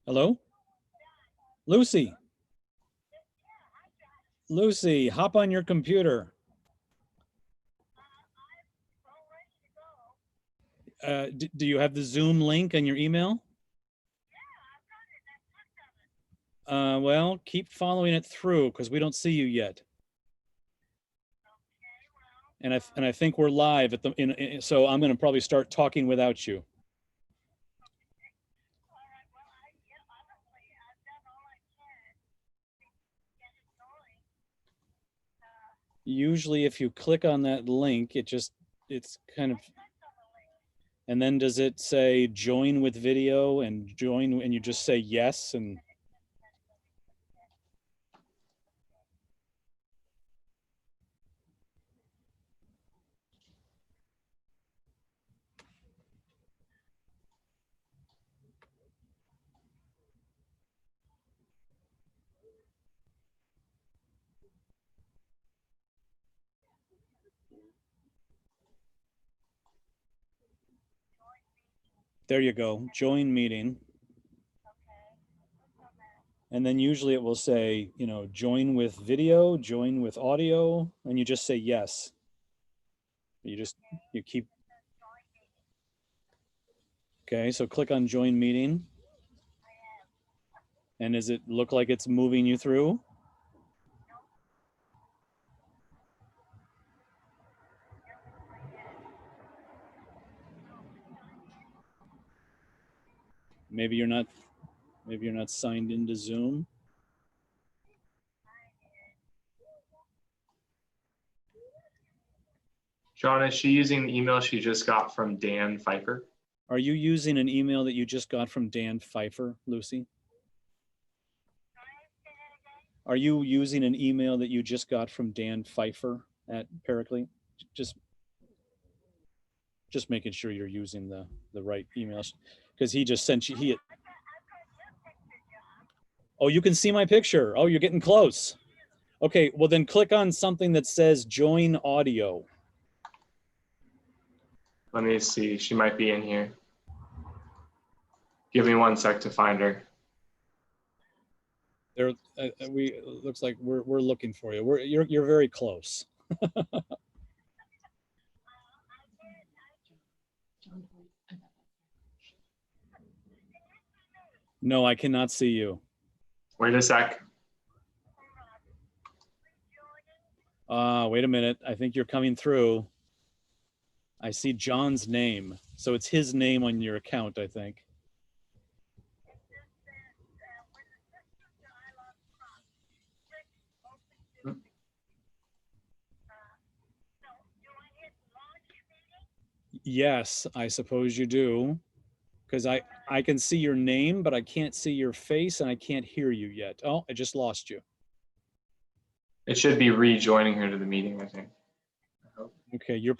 Hello? Lucy. Lucy, hop on your computer. Do you have the Zoom link in your email? Well, keep following it through because we don't see you yet. And I think we're live at the so I'm going to probably start talking without you. Usually if you click on that link, it's kind of, and then does it say join with video and join, and you just say yes? And there you go, join meeting. And then usually it will say, you know, join with video, join with audio, and you just say yes. You keep. Okay, so click on join meeting. And does it look like it's moving you through? Maybe you're not signed into Zoom. John, is she using the email she just got from Dan Pfeiffer? Are you using an email that you just got from Dan Pfeiffer, Lucy? Are you using an email that you just got from Dan Pfeiffer at Paraclete? Just making sure you're using the right emails, because he just sent you, oh, you can see my picture. Oh, you're getting close. Okay, well then click on something that says join audio. Let me see, she might be in here. Give me 1 sec to find her. There, looks like we're looking for you. You're very close. No, I cannot see you. Wait a sec. Wait a minute. I think you're coming through. I see John's name. So it's his name on your account, I think. Yes, I suppose you do. Because I can see your name, but I can't see your face and I can't hear you yet. Oh, I just lost you. It should be rejoining her to the meeting, I think. Okay, you're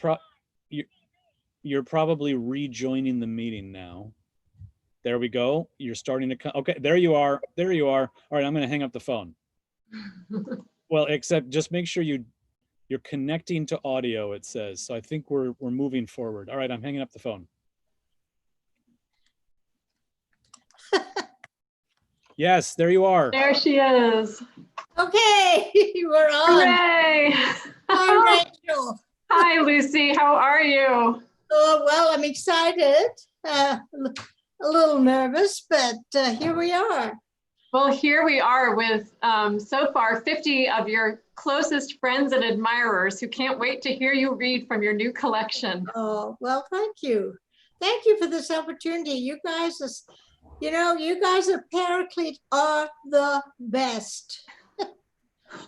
probably rejoining the meeting now. There we go. You're starting to come. Okay, there you are. There you are. All right, I'm going to hang up the phone. Well, except just make sure you're connecting to audio, it says. So I think we're moving forward. All right, I'm hanging up the phone. Yes, there you are. There she is. Okay, we're on. Hooray! Hi, Rachel. Hi, Lucy. How are you? Oh, well, I'm excited. A little nervous, but here we are. Well, here we are with so far 50 of your closest friends and admirers who can't wait to hear you read from your new collection. Oh, well, thank you. Thank you for this opportunity. You guys at Paraclete are the best.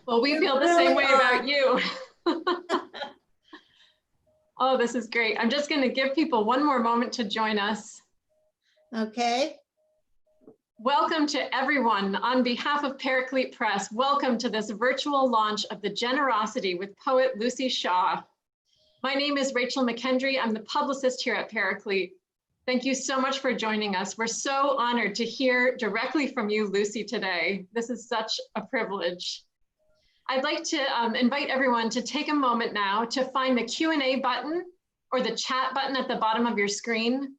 Well, we feel the really same way are. about you. Oh, this is great. I'm just going to give people one more moment to join us. Okay. Welcome to everyone. On behalf of Paraclete Press, welcome to this virtual launch of The Generosity with poet Luci Shaw. My name is Rachel McKendry. I'm the publicist here at Paraclete. Thank you so much for joining us. We're so honored to hear directly from you, Lucy, today. This is such a privilege. I'd like to invite everyone to take a moment now to find the Q&A button or the chat button at the bottom of your screen.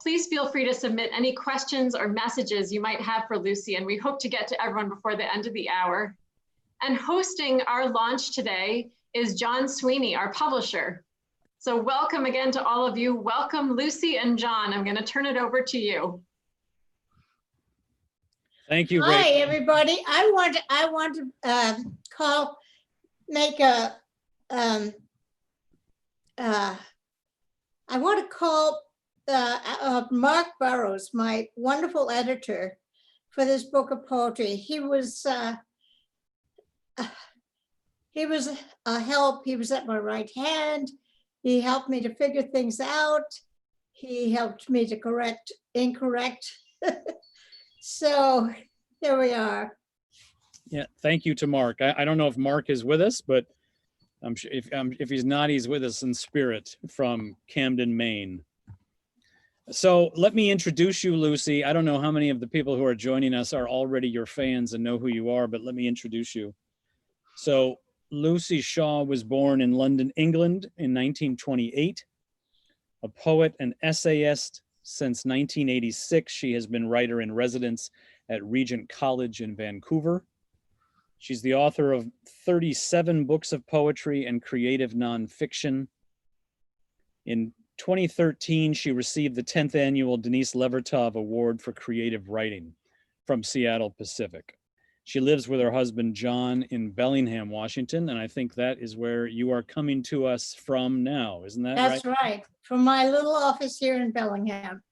Please feel free to submit any questions or messages you might have for Luci, and we hope to get to everyone before the end of the hour. And hosting our launch today is John Sweeney, our publisher. So welcome again to all of you. Welcome, Luci and John. I'm going to turn it over to you. Thank you, Hi, Rachel. everybody. I want to call Mark Burrows, my wonderful editor for this book of poetry. He was a help. He was at my right hand. He helped me to figure things out. He helped me to correct incorrect. So here we are. Yeah, thank you to Mark. I don't know if Mark is with us, but I'm sure if he's not, he's with us in spirit from Camden, Maine. So let me introduce you, Luci. I don't know how many of the people who are joining us are already your fans and know who you are, but let me introduce you. So Luci Shaw was born in London, England in 1928. A poet and essayist since 1986, she has been writer in residence at Regent College in Vancouver. She's the author of 37 books of poetry and creative nonfiction. In 2013, she received the 10th annual Denise Levertov Award for Creative Writing from Seattle Pacific. She lives with her husband, John, in Bellingham, Washington, and I think that is where you are coming to us from now, isn't that right? That's right, from my little office here in Bellingham.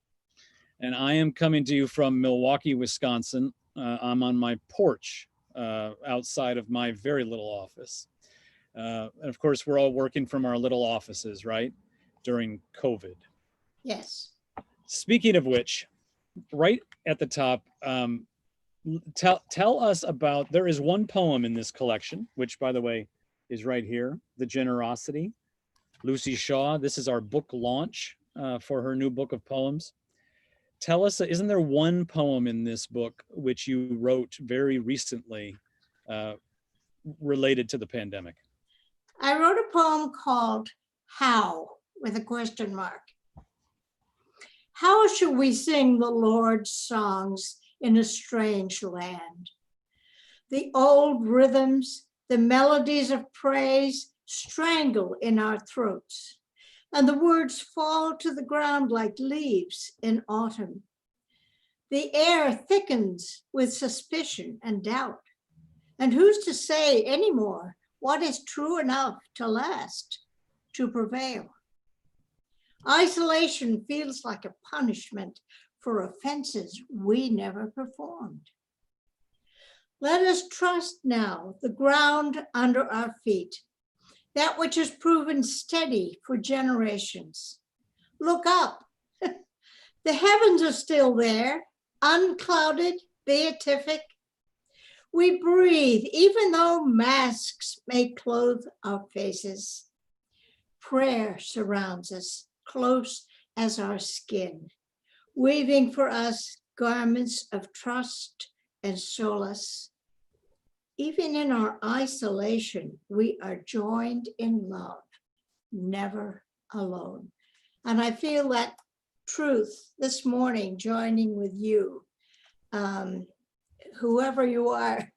And I am coming to you from Milwaukee, Wisconsin. I'm on my porch outside of my very little office. And of course, we're all working from our little offices, right? During COVID. Yes. Speaking of which, right at the top, tell us about, there is one poem in this collection, which by the way, is right here, The Generosity. Luci Shaw, this is our book launch for her new book of poems. Tell us, isn't there one poem in this book which you wrote very recently related to the pandemic? I wrote a poem called How, with a question mark. How should we sing the Lord's songs in a strange land? The old rhythms, the melodies of praise strangle in our throats, and the words fall to the ground like leaves in autumn. The air thickens with suspicion and doubt, and who's to say anymore what is true enough to last, to prevail? Isolation feels like a punishment for offenses we never performed. Let us trust now the ground under our feet, that which has proven steady for generations. Look up. The heavens are still there, unclouded, beatific. We breathe, even though masks may clothe our faces. Prayer surrounds us, close as our skin, weaving for us garments of trust and solace. Even in our isolation, we are joined in love, never alone. And I feel that truth this morning, joining with you, whoever you are,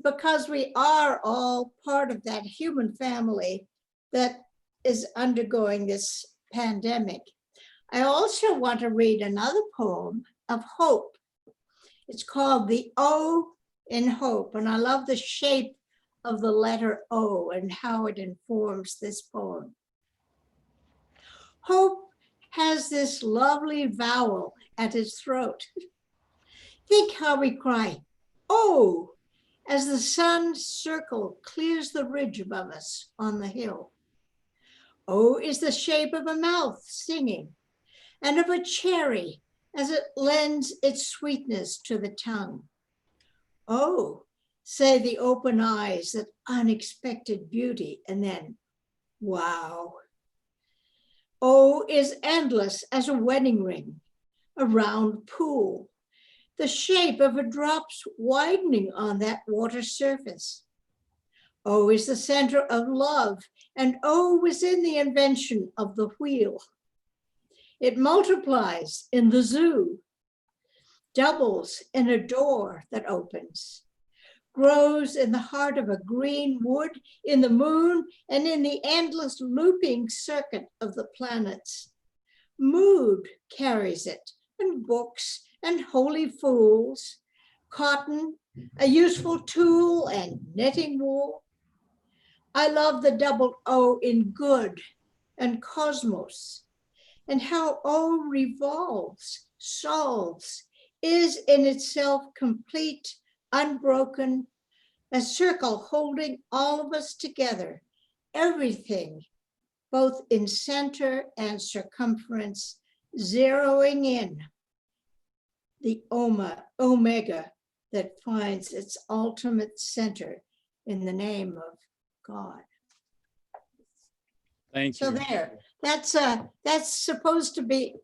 because we are all part of that human family that is undergoing this pandemic. I also want to read another poem of hope. It's called The O in Hope, and I love the shape of the letter O and how it informs this poem. Hope has this lovely vowel at its throat. Think how we cry, oh, as the sun's circle clears the ridge above us on the hill. O is the shape of a mouth singing, and of a cherry as it lends its sweetness to the tongue. Oh, say the open eyes, that unexpected beauty, and then, wow. O is endless as a wedding ring, a round pool, the shape of a drop's widening on that water surface. O is the center of love, and O was in the invention of the wheel. It multiplies in the zoo, doubles in a door that opens, grows in the heart of a green wood, in the moon, and in the endless looping circuit of the planets. Mood carries it, and books, and holy fools, cotton, a useful tool, and knitting wool. I love the double O in good and cosmos, and how O revolves, solves, is in itself complete, unbroken, a circle holding all of us together, everything, both in center and circumference, zeroing in the omega that finds its ultimate center in the name of God. Thank you. So there, that's supposed to be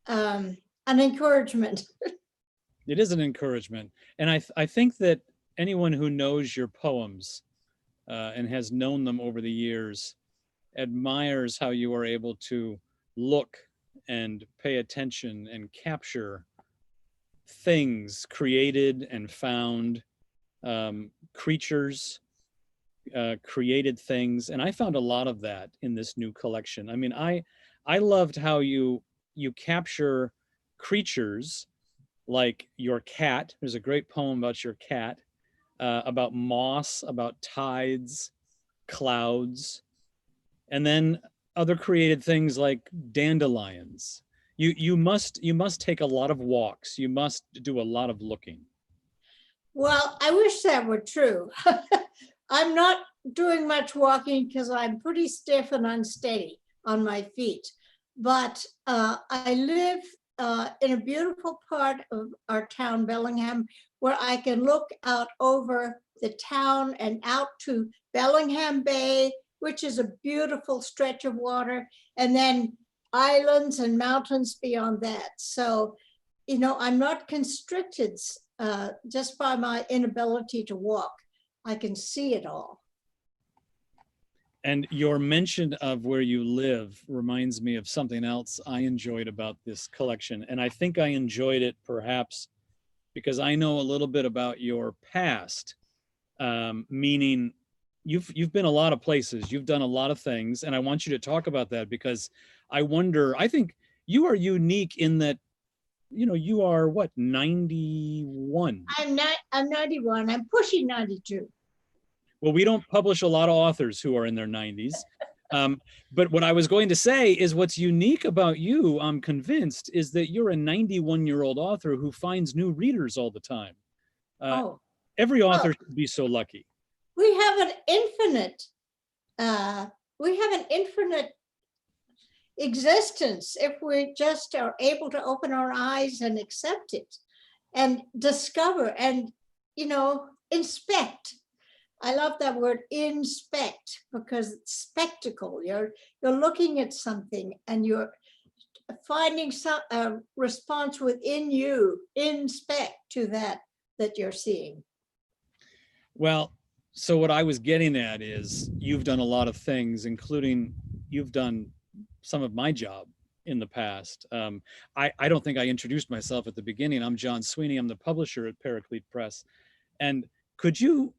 an encouragement. It is an encouragement. And I think that anyone who knows your poems and has known them over the years admires how you are able to look and pay attention and capture things created and found, creatures, created things. And I found a lot of that in this new collection. I mean, I loved how you capture creatures like your cat. There's a great poem about your cat, about moss, about tides, clouds, and then other created things like dandelions. You must take a lot of walks. You must do a lot of looking. Well, I wish that were true. I'm not doing much walking because I'm pretty stiff and unsteady on my feet. But I live in a beautiful part of our town, Bellingham, where I can look out over the town and out to Bellingham Bay, which is a beautiful stretch of water, and then islands and mountains beyond that. So, you know, I'm not constricted just by my inability to walk. I can see it all. And your mention of where you live reminds me of something else I enjoyed about this collection. And I think I enjoyed it perhaps because I know a little bit about your past, meaning you've been a lot of places, you've done a lot of things, and I want you to talk about that because I wonder, I think you are unique in that, you know, you are what, 91? I'm 91, I'm pushing 92. Well, we don't publish a lot of authors who are in their 90s. But what I was going to say is what's unique about you, I'm convinced, is that you're a 91-year-old author who finds new readers all the time. Every author should be so lucky. We have an infinite existence if we just are able to open our eyes and accept it and discover and, you know, inspect. I love that word, inspect, because it's spectacle. You're looking at something and you're finding some response within you, inspect to that you're seeing. Well, so what I was getting at is you've done a lot of things, including you've done some of my job in the past. I don't think I introduced myself at the beginning. I'm John Sweeney. I'm the publisher at Paraclete Press. And could you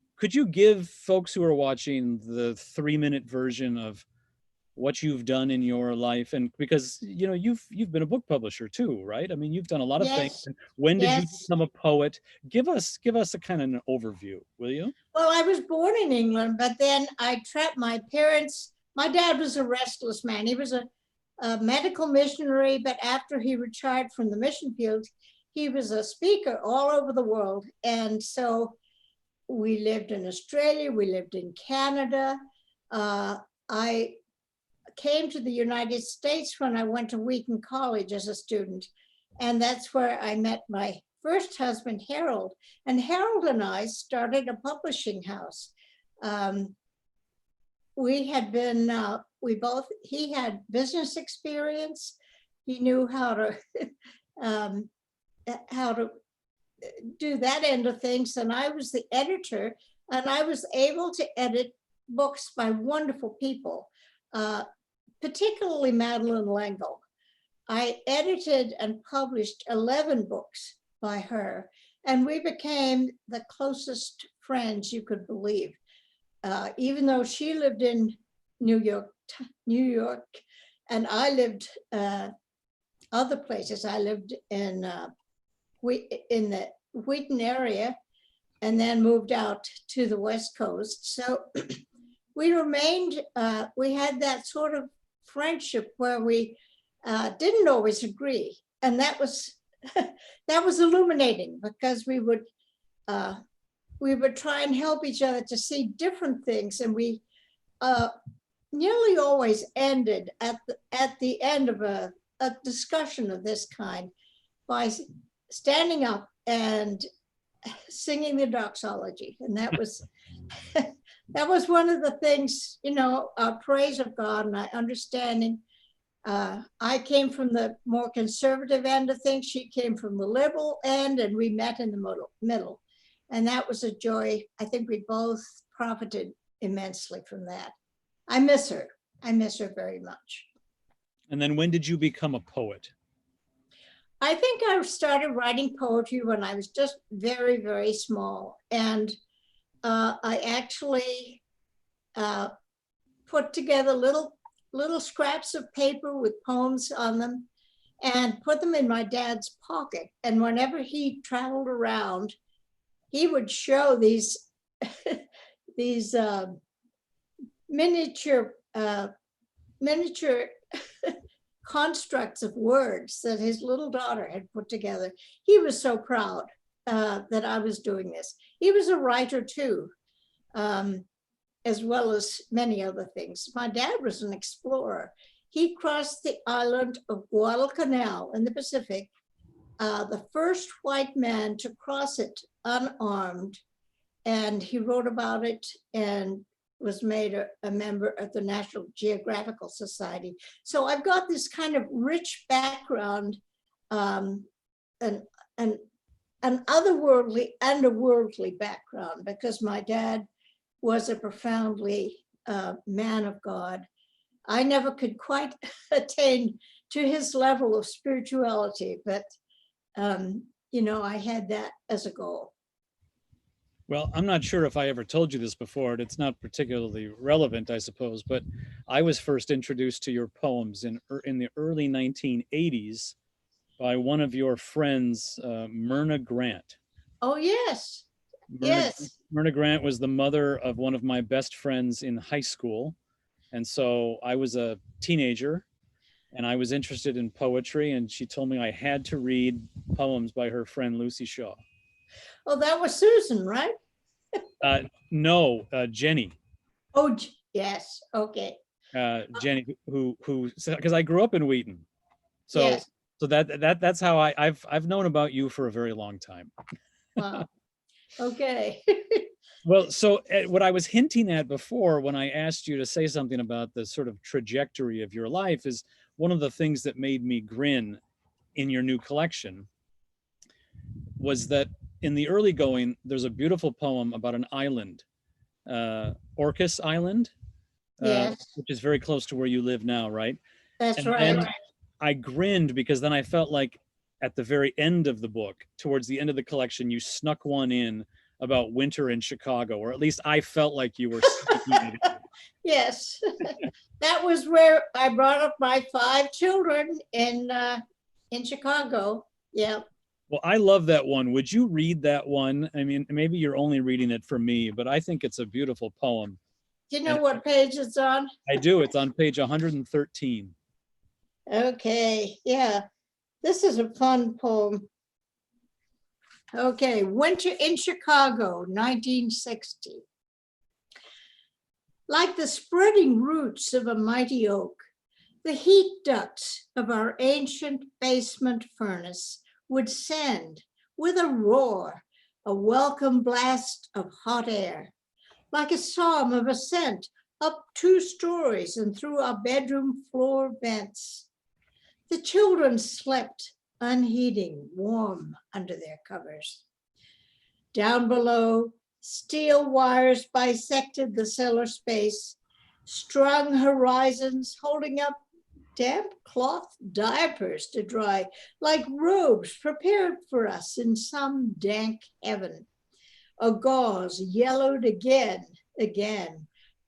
give folks who are watching the 3-minute version of what you've done in your life? And because, you know, you've been a book publisher too, right? I mean, you've done a lot of things. When did you become a poet? Give us a kind of an overview, will you? Well, I was born in England, but then I trapped my parents. My dad was a restless man. He was a medical missionary, but after he retired from the mission field, he was a speaker all over the world. And so we lived in Australia, we lived in Canada. I came to the United States when I went to Wheaton College as a student. And that's where I met my first husband, Harold. And Harold and I started a publishing house. We had been, he had business experience. He knew how to do that end of things. And I was the editor, and I was able to edit books by wonderful people, particularly Madeline L'Engle. I edited and published 11 books by her, and we became the closest friends you could believe. Even though she lived in New York, and I lived other places. I lived in the Wheaton area, and then moved out to the West Coast. So we remained, we had that sort of friendship where we didn't always agree. And that was that was illuminating, because we would try and help each other to see different things. And we nearly always ended at the end of a discussion of this kind by standing up and singing the doxology. And that was that was one of the things, our praise of God and our understanding. I came from the more conservative end of things. She came from the liberal end, and we met in the middle. And that was a joy. I think we both profited immensely from that. I miss her. I miss her very much. And then when did you become a poet? I think I started writing poetry when I was just very, very small. And I actually put together little scraps of paper with poems on them and put them in my dad's pocket. And whenever he traveled around, he would show these miniature constructs of words that his little daughter had put together. He was so proud that I was doing this. He was a writer too, as well as many other things. My dad was an explorer. He crossed the island of Guadalcanal in the Pacific, the first white man to cross it unarmed. And he wrote about it and was made a member of the National Geographical Society. So I've got this kind of rich background, an otherworldly and a worldly background, because my dad was a profoundly man of God. I never could quite attain to his level of spirituality, but I had that as a goal. Well, I'm not sure if I ever told you this before. It's not particularly relevant, I suppose, but I was first introduced to your poems in the early 1980s by one of your friends, Myrna Grant. Oh, yes. Yes. Myrna Grant was the mother of one of my best friends in high school. And so I was a teenager and I was interested in poetry, and she told me I had to read poems by her friend Luci Shaw. Oh, that was Susan, right? No, Jenny. Oh, yes. Okay. Jenny, who, because I grew up in Wheaton, so yes. So that's how I've known about you for a very long time. Wow. Okay. Well, so what I was hinting at before when I asked you to say something about the sort of trajectory of your life is one of the things that made me grin in your new collection was that in the early going, there's a beautiful poem about an island, Orcas Island, Yes. which is very close to where you live now, right? That's and right. Then I grinned because then I felt like at the very end of the book, towards the end of the collection, you snuck one in about winter in Chicago, or at least I felt like you were sneaking it in. Yes. That was where I brought up my 5 children in Chicago. Yeah. Well, I love that one. Would you read that one? I mean, maybe you're only reading it for me, but I think it's a beautiful poem. Do you know what page it's on? I do. It's on page 113. Okay. Yeah. This is a fun poem. Okay. Winter in Chicago, 1960. Like the spreading roots of a mighty oak, the heat ducts of our ancient basement furnace would send, with a roar, a welcome blast of hot air, like a psalm of ascent up 2 stories and through our bedroom floor vents. The children slept unheeding, warm under their covers. Down below, steel wires bisected the cellar space, strung horizons, holding up damp cloth diapers to dry, like robes prepared for us in some dank heaven. A gauze yellowed again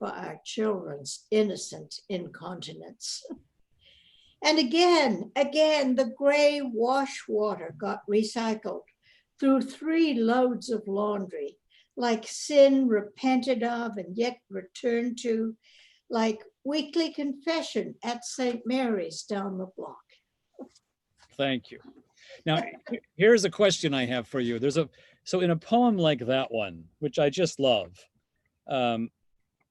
by our children's innocent incontinence. And again, the gray wash water got recycled through 3 loads of laundry, like sin repented of and yet returned to, like weekly confession at St. Mary's down the block. Thank you. Now, here's a question I have for you. So in a poem like that one, which I just love,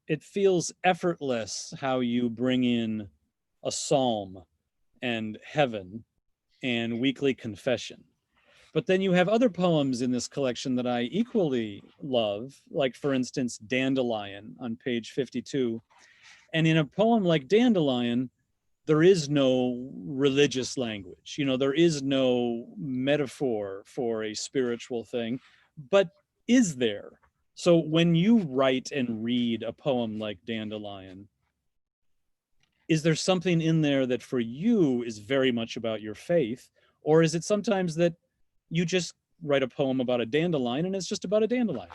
it feels effortless how you bring in a psalm and heaven and weekly confession. But then you have other poems in this collection that I equally love, like for instance, Dandelion on page 52. And in a poem like Dandelion, there is no religious language. You know, there is no metaphor for a spiritual thing, but is there? So when you write and read a poem like Dandelion, is there something in there that for you is very much about your faith? Or is it sometimes that you just write a poem about a dandelion and it's just about a dandelion?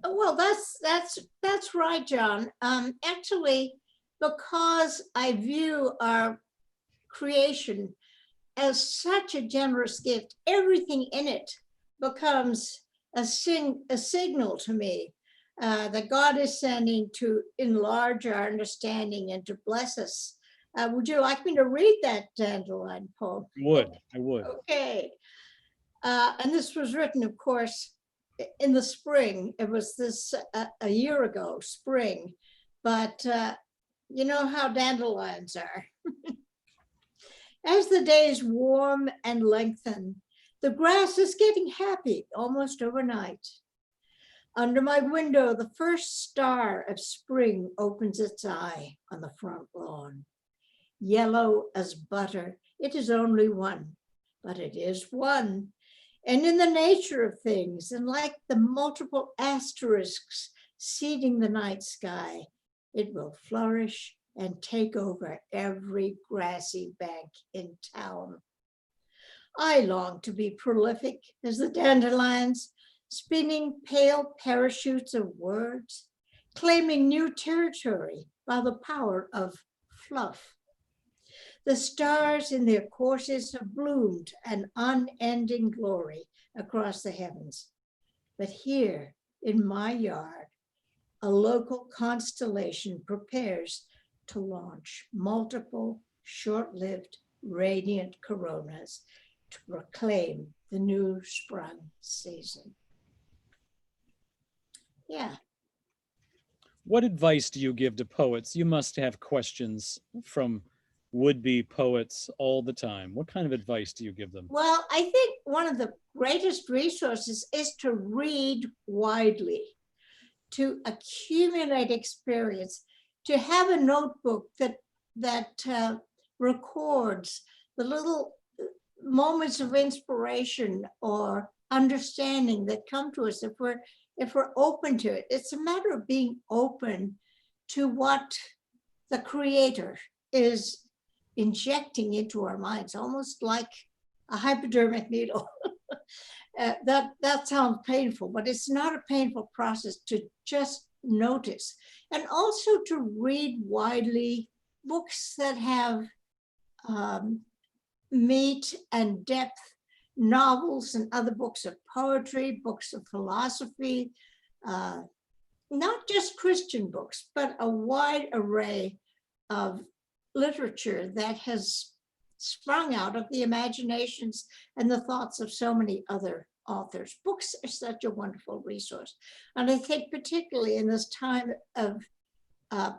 Well, that's right, John. Actually, because I view our creation as such a generous gift, everything in it becomes a signal to me that God is sending to enlarge our understanding and to bless us. Would you like me to read that dandelion poem? I would. Okay. And this was written, of course, in the spring. It was this a year ago, spring, but you know how dandelions are. As the days warm and lengthen, the grass is getting happy almost overnight. Under my window, the first star of spring opens its eye on the front lawn. Yellow as butter, it is only one, but it is one. And in the nature of things, and like the multiple asterisks seeding the night sky, it will flourish and take over every grassy bank in town. I long to be prolific as the dandelions, spinning pale parachutes of words, claiming new territory by the power of fluff. The stars in their courses have bloomed an unending glory across the heavens. But here in my yard, a local constellation prepares to launch multiple short-lived radiant coronas to proclaim the new sprung season. Yeah. What advice do you give to poets? You must have questions from would-be poets all the time. What kind of advice do you give them? Well, I think one of the greatest resources is to read widely, to accumulate experience, to have a notebook that records the little moments of inspiration or understanding that come to us if we're open to it. It's a matter of being open to what the creator is injecting into our minds, almost like a hypodermic needle. That sounds painful, but it's not a painful process to just notice. And also to read widely books that have meat and depth, novels and other books of poetry, books of philosophy, not just Christian books, but a wide array of literature that has sprung out of the imaginations and the thoughts of so many other authors. Books are such a wonderful resource. And I think particularly in this time of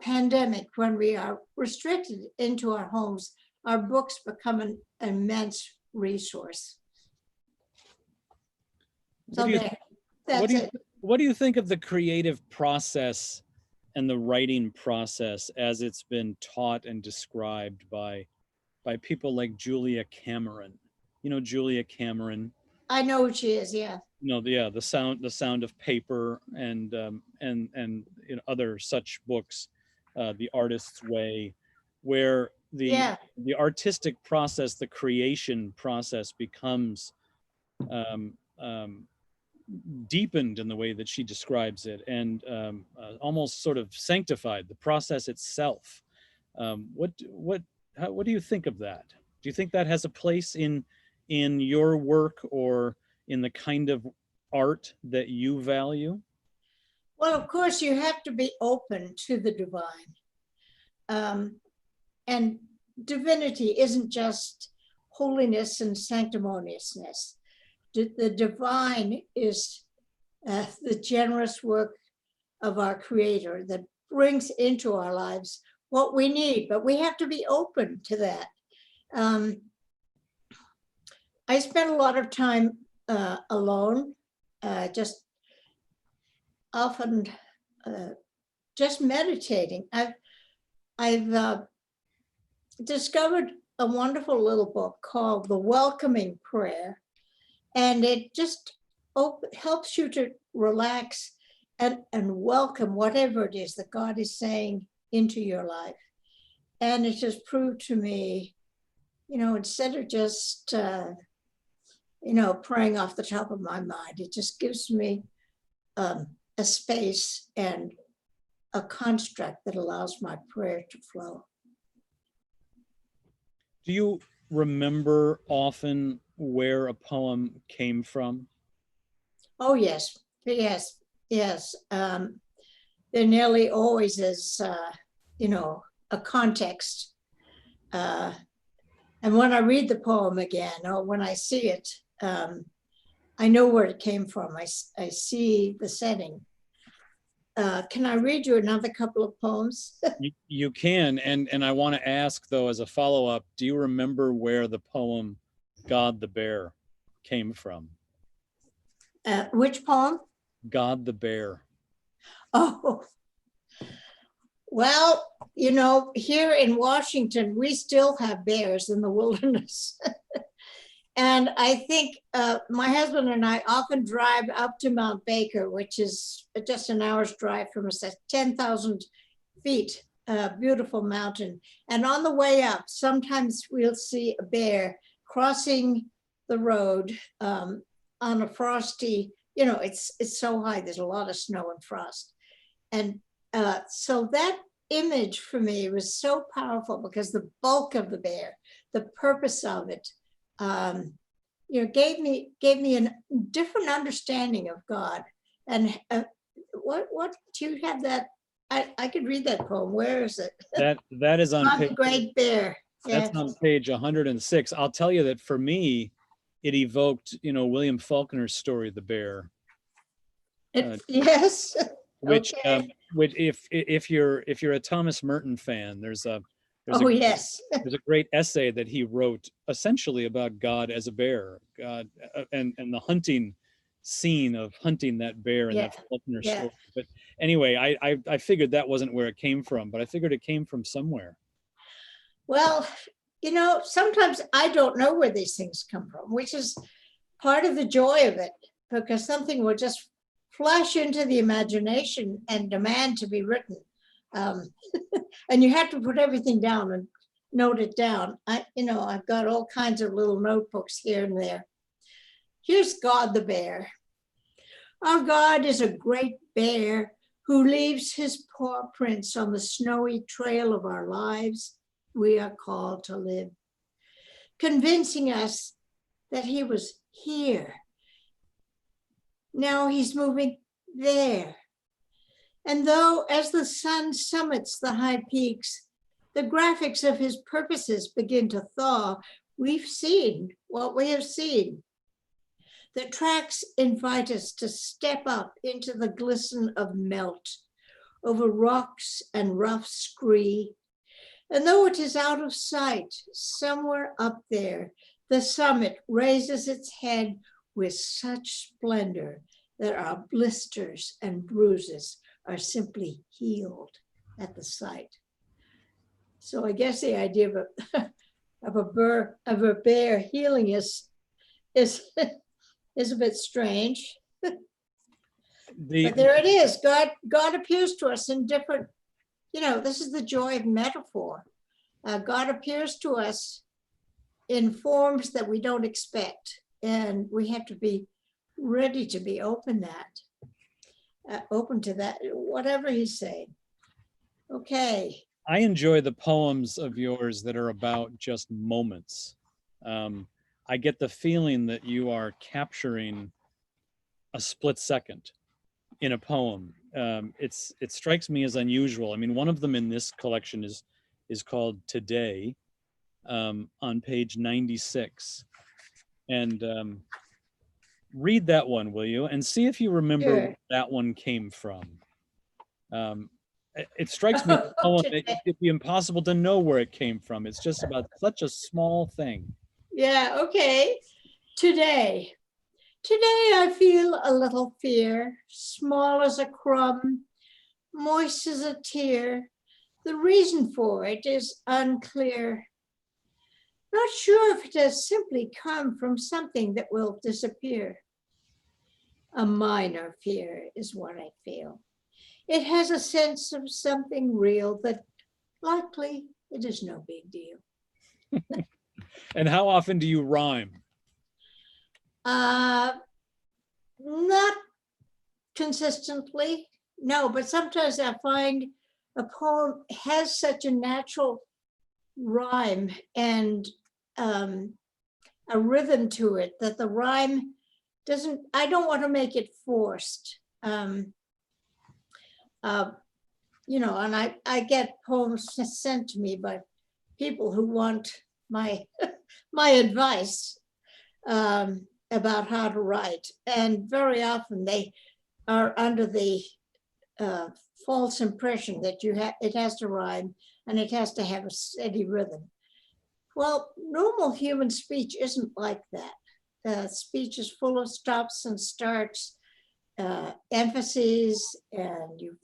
pandemic, when we are restricted into our homes, our books become an immense resource. So what do you think of the creative process and the writing process as it's been taught and described by people like Julia Cameron? You know Julia Cameron? I know who she is, yeah. No, the sound of paper and you know, other such books, The Artist's Way, where Yeah. the artistic process, the creation process becomes deepened in the way that she describes it, and almost sort of sanctified, the process itself. What do you think of that? Do you think that has a place in your work or in the kind of art that you value? Well, of course, you have to be open to the divine. And divinity isn't just holiness and sanctimoniousness. The divine is the generous work of our Creator that brings into our lives what we need, but we have to be open to that. I spend a lot of time alone, just often just meditating. I've discovered a wonderful little book called The Welcoming Prayer, and it just helps you to relax and welcome whatever it is that God is saying into your life. And it has proved to me, instead of just, praying off the top of my mind, it just gives me a space and a construct that allows my prayer to flow. Do you remember often where a poem came from? Oh, yes. There nearly always is, a context. And when I read the poem again, or when I see it, I know where it came from. I see the setting. Can I read you another couple of poems? You can, and I want to ask, though, as a follow-up, do you remember where the poem God the Bear came from? Which poem? God the Bear. Oh, well, here in Washington, we still have bears in the wilderness. And I think my husband and I often drive up to Mount Baker, which is just an hour's drive from us, at 10,000 feet, beautiful mountain. And on the way up, sometimes we'll see a bear crossing the road on a frosty, it's so high, there's a lot of snow and frost. And so that image for me was so powerful because the bulk of the bear, the purpose of it, gave me a different understanding of God. And what do you have that? I could read that poem. Where is it? That is on God page, the Great Bear. that's on page 106. I'll tell you that for me, it evoked, William Faulkner's story, The Bear. Yes. Which, Okay. which if you're a Thomas Merton fan, there's a Yes. there's a great essay that he wrote essentially about God as a bear, God, and the hunting scene of hunting that bear in that Faulkner story. But anyway, I figured that wasn't where it came from, but I figured it came from somewhere. Well, sometimes I don't know where these things come from, which is part of the joy of it, because something will just flash into the imagination and demand to be written. And you have to put everything down and note it down. I've got all kinds of little notebooks here and there. Here's God the Bear. Our God is a great bear who leaves his paw prints on the snowy trail of our lives we are called to live, convincing us that he was here. Now he's moving there. And though as the sun summits the high peaks, the graphics of his purposes begin to thaw, we've seen what we have seen. The tracks invite us to step up into the glisten of melt over rocks and rough scree. And though it is out of sight, somewhere up there, the summit raises its head with such splendor that our blisters and bruises are simply healed at the sight. So I guess the idea of a bear healing is a bit strange. But there it is. God appears to us in different, this is the joy of metaphor. God appears to us in forms that we don't expect, and we have to be ready to be open to that, whatever he's saying. Okay. I enjoy the poems of yours that are about just moments. I get the feeling that you are capturing a split second in a poem. It strikes me as unusual. I mean, one of them in this collection is called Today, on page 96. And read that one, will you? And see if you remember Sure. where that one came from. It strikes me as a poem that it'd be impossible to know where it came from. It's just about such a small thing. Yeah, okay. Today I feel a little fear, small as a crumb, moist as a tear. The reason for it is unclear. Not sure if it has simply come from something that will disappear. A minor fear is what I feel. It has a sense of something real that likely it is no big deal. And how often do you rhyme? Not consistently, no, but sometimes I find a poem has such a natural rhyme and a rhythm to it that the rhyme doesn't, I don't want to make it forced. You know, and I get poems sent to me by people who want my my advice about how to write, and very often they are under the false impression that it has to rhyme and it has to have a steady rhythm. Well, normal human speech isn't like that. Speech is full of stops and starts, emphases, and you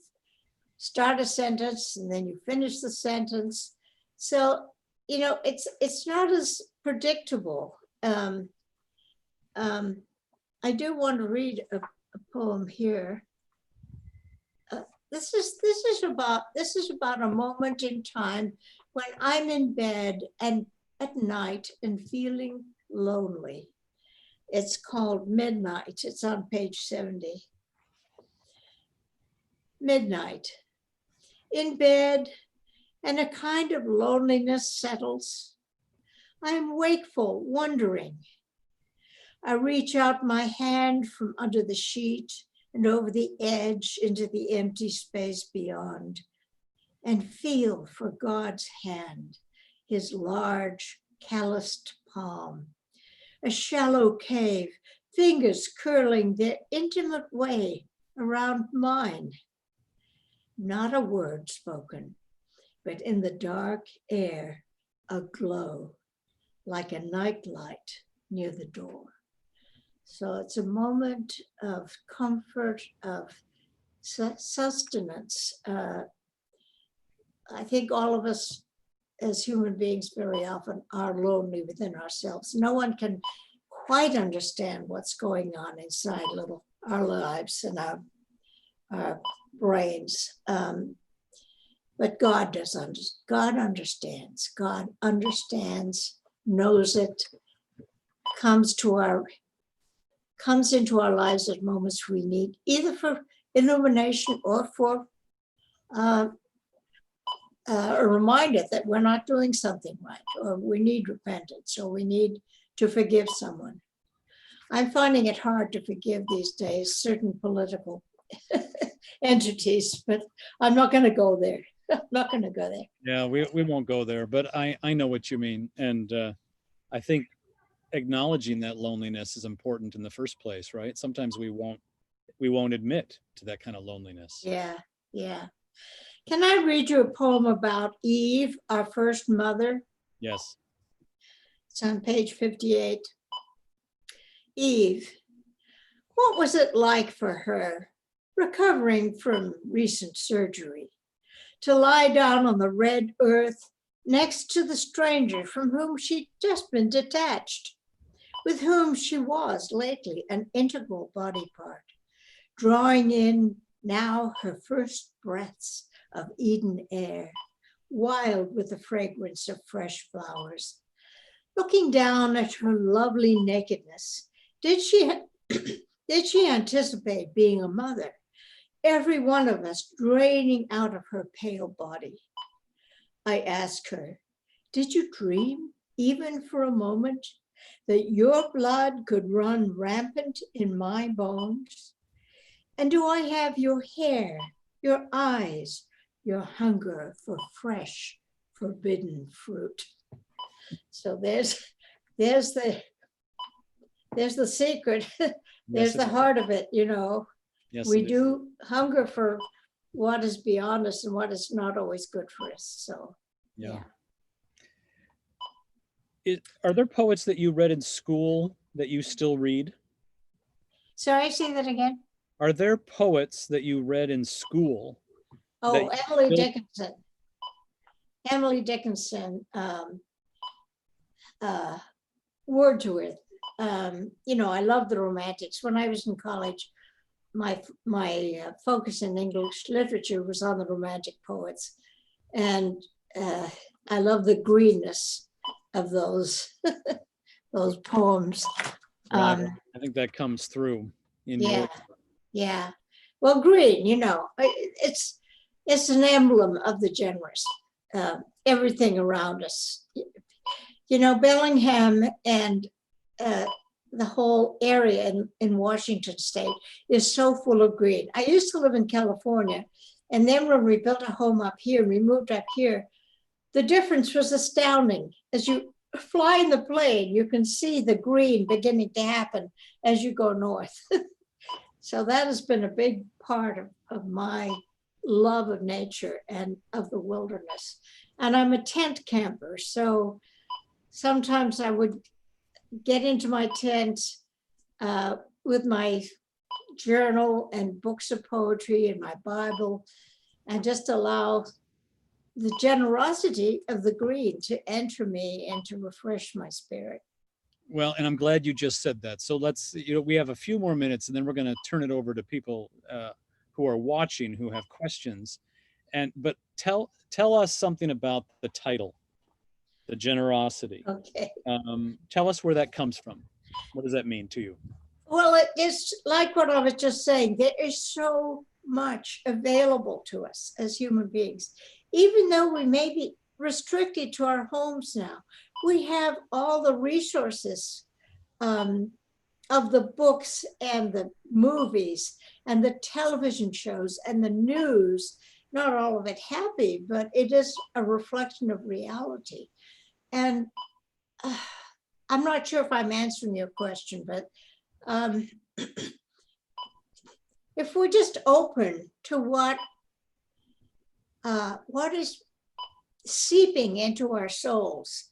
start a sentence and then you finish the sentence. So, you know, it's not as predictable. I do want to read a poem here. This is about a moment in time when I'm in bed and at night and feeling lonely. It's called Midnight. It's on page 70. Midnight. In bed, and a kind of loneliness settles. I am wakeful, wondering. I reach out my hand from under the sheet and over the edge into the empty space beyond, and feel for God's hand, his large, calloused palm. A shallow cave, fingers curling their intimate way around mine. Not a word spoken, but in the dark air, a glow, like a nightlight near the door. So it's a moment of comfort, of sustenance. I think all of us as human beings very often are lonely within ourselves. No one can quite understand what's going on inside our lives and our brains. But God does God understands. God understands, knows it, comes into our lives at moments we need, either for illumination or for a reminder that we're not doing something right, or we need repentance, or we need to forgive someone. I'm finding it hard to forgive these days certain political entities, but I'm not going to go there. I'm not going to go there. Yeah, we won't go there, but I know what you mean. And I think acknowledging that loneliness is important in the first place, right? Sometimes we won't admit to that kind of loneliness. Yeah. Can I read you a poem about Eve, our first mother? Yes. It's on page 58. Eve, what was it like for her, recovering from recent surgery, to lie down on the red earth next to the stranger from whom she'd just been detached, with whom she was lately an integral body part, drawing in now her first breaths of Eden air, wild with the fragrance of fresh flowers. Looking down at her lovely nakedness, did she anticipate being a mother? Every one of us draining out of her pale body. I asked her, did you dream, even for a moment, that your blood could run rampant in my bones? And do I have your hair, your eyes, your hunger for fresh, forbidden fruit? So there's the secret. There's the heart of it, you know. Yes, We do hunger for what is beyond us and what is not always good for us. So yeah. Are there poets that you read in school that you still read? Sorry, say that again. Are there poets that you read in school? Oh, that Emily still- Dickinson. Emily Dickinson, Wordsworth. You know, I love the Romantics. When I was in college, my focus in English literature was on the Romantic poets, and I love the greenness of those those poems. Right. I think that comes through in Yeah, your. yeah. Well, green, you know, it's an emblem of the generous. Everything around us, you know, Bellingham and the whole area in Washington State is so full of green. I used to live in California, and then when we built a home up here, we moved up here, the difference was astounding. As you fly in the plane, you can see the green beginning to happen as you go north. So that has been a big part of my love of nature and of the wilderness. And I'm a tent camper, so sometimes I would get into my tent with my journal and books of poetry and my Bible, and just allow the generosity of the green to enter me and to refresh my spirit. Well, and I'm glad you just said that. So let's, you know, we have a few more minutes and then we're going to turn it over to people who are watching, who have questions. But tell us something about the title, the generosity. Okay. Tell us where that comes from. What does that mean to you? Well, it's like what I was just saying. There is so much available to us as human beings. Even though we may be restricted to our homes now, we have all the resources of the books and the movies and the television shows and the news. Not all of it happy, but it is a reflection of reality. And I'm not sure if I'm answering your question, but if we're just open to what is seeping into our souls,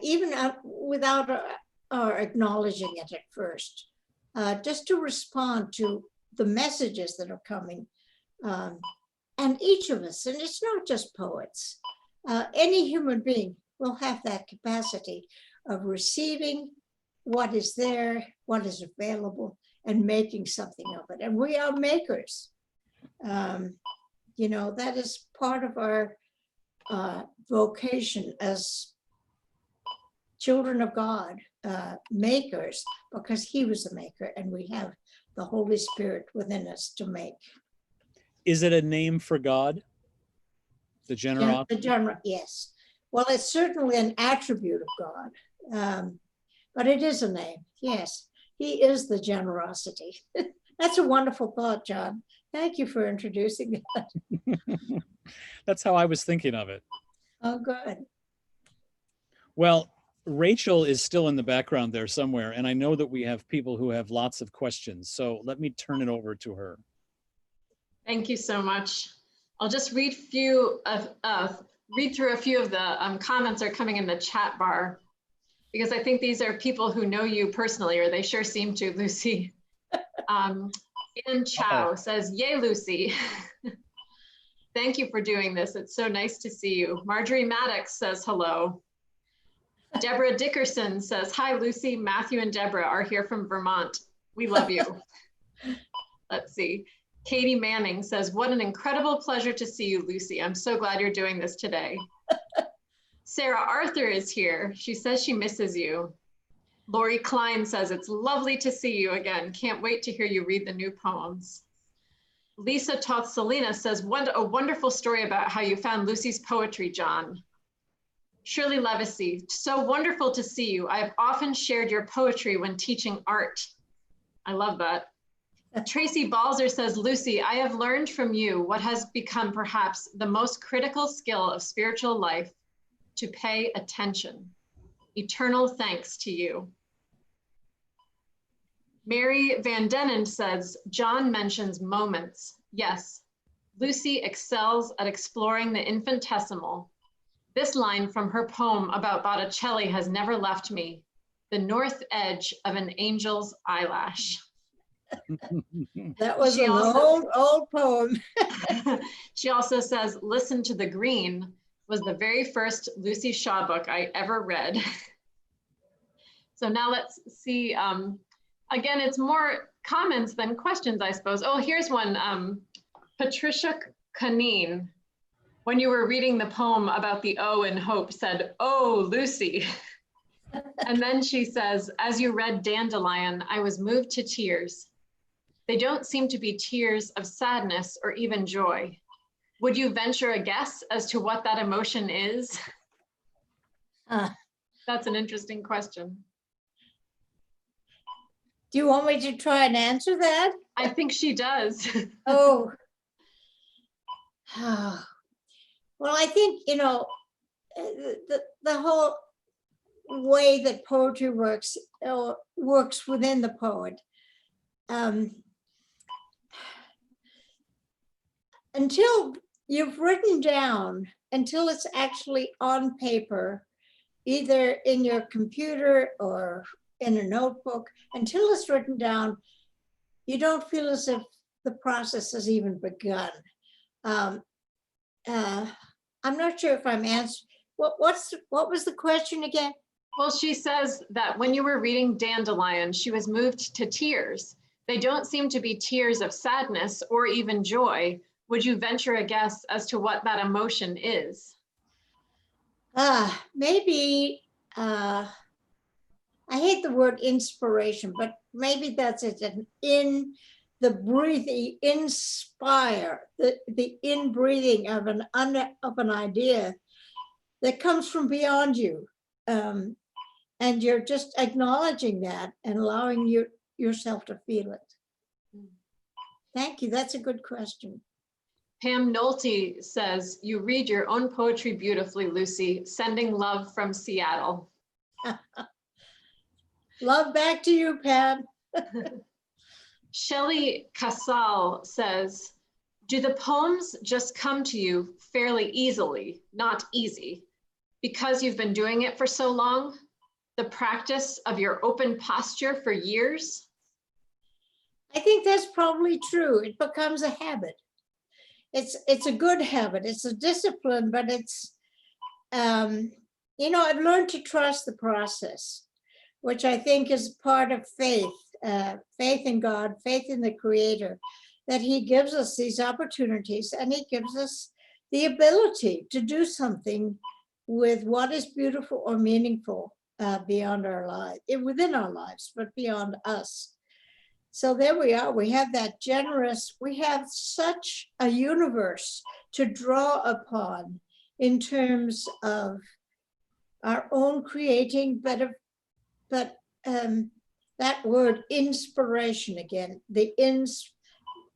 even without our acknowledging it at first, just to respond to the messages that are coming. And each of us, and it's not just poets, any human being will have that capacity of receiving what is there, what is available, and making something of it. And we are makers. You know, that is part of our vocation as children of God, makers, because he was a maker and we have the Holy Spirit within us to make. Is it a name for God? The generosity? Yes. Well, it's certainly an attribute of God, but it is a name. Yes, he is the generosity. That's a wonderful thought, John. Thank you for introducing that. That's how I was thinking of it. Oh, good. Well, Rachel is still in the background there somewhere, and I know that we have people who have lots of questions. So let me turn it over to her. Thank you so much. I'll just read through a few of the comments that are coming in the chat bar, because I think these are people who know you personally, or they sure seem to, Lucy. Ian Chow says, "Yay, Lucy." Thank you for doing this. It's so nice to see you. Marjorie Maddox says hello. Deborah Dickerson says, "Hi, Lucy. Matthew and Deborah are here from Vermont. We love you." Let's see. Katie Manning says, what an incredible pleasure to see you, Lucy. I'm so glad you're doing this today. Sarah Arthur is here. She says she misses you. Lori Klein says, it's lovely to see you again. Can't wait to hear you read the new poems. Lisa Toth-Selina says, what a wonderful story about how you found Lucy's poetry, John. Shirley Levacy, so wonderful to see you. I have often shared your poetry when teaching art. I love that. Tracy Balzer says, Lucy, I have learned from you what has become perhaps the most critical skill of spiritual life, to pay attention. Eternal thanks to you. Mary Van Dennen says, John mentions moments. Yes, Lucy excels at exploring the infinitesimal. This line from her poem about Botticelli has never left me. The north edge of an angel's eyelash. That was She an also- old poem. She also says, Listen to the Green was the very first Luci Shaw book I ever read. So now let's see, again, it's more comments than questions, I suppose. Oh, here's one, Patricia Canine, when you were reading the poem about the O in hope, said, oh, Lucy. And then she says, as you read Dandelion, I was moved to tears. They don't seem to be tears of sadness or even joy. Would you venture a guess as to what that emotion is? That's an interesting question. Do you want me to try and answer that? I think she does. Oh. Well, I think, you know, the whole way that poetry works within the poet. Until you've written down, until it's actually on paper, either in your computer or in a notebook, until it's written down, you don't feel as if the process has even begun. I'm not sure if I'm answering. What was the question again? Well, she says that when you were reading Dandelion, she was moved to tears. They don't seem to be tears of sadness or even joy. Would you venture a guess as to what that emotion is? Maybe, I hate the word inspiration, but maybe that's it. In the breathing, inspire, the inbreathing of an idea that comes from beyond you. And you're just acknowledging that and allowing yourself to feel it. Thank you, that's a good question. Pam Nolte says, you read your own poetry beautifully, Lucy, sending love from Seattle. Love back to you, Pam. Shelley Casal says, do the poems just come to you fairly easily, not easy, because you've been doing it for so long? The practice of your open posture for years? I think that's probably true. It becomes a habit. It's a good habit. It's a discipline, but it's, you know, I've learned to trust the process, which I think is part of faith, faith in God, faith in the Creator, that He gives us these opportunities and He gives us the ability to do something with what is beautiful or meaningful beyond our lives, within our lives, but beyond us. So there we are, we have that generous, we have such a universe to draw upon in terms of our own creating, but that word inspiration again, the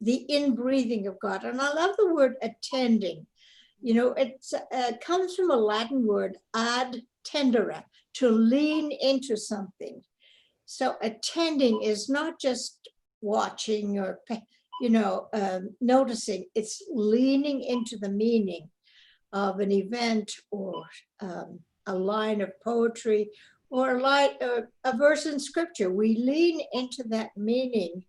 inbreathing of God. And I love the word attending. You know, it comes from a Latin word, ad tendere, to lean into something. So attending is not just watching or, you know, noticing, it's leaning into the meaning of an event or a line of poetry or a verse in scripture. We lean into that meaning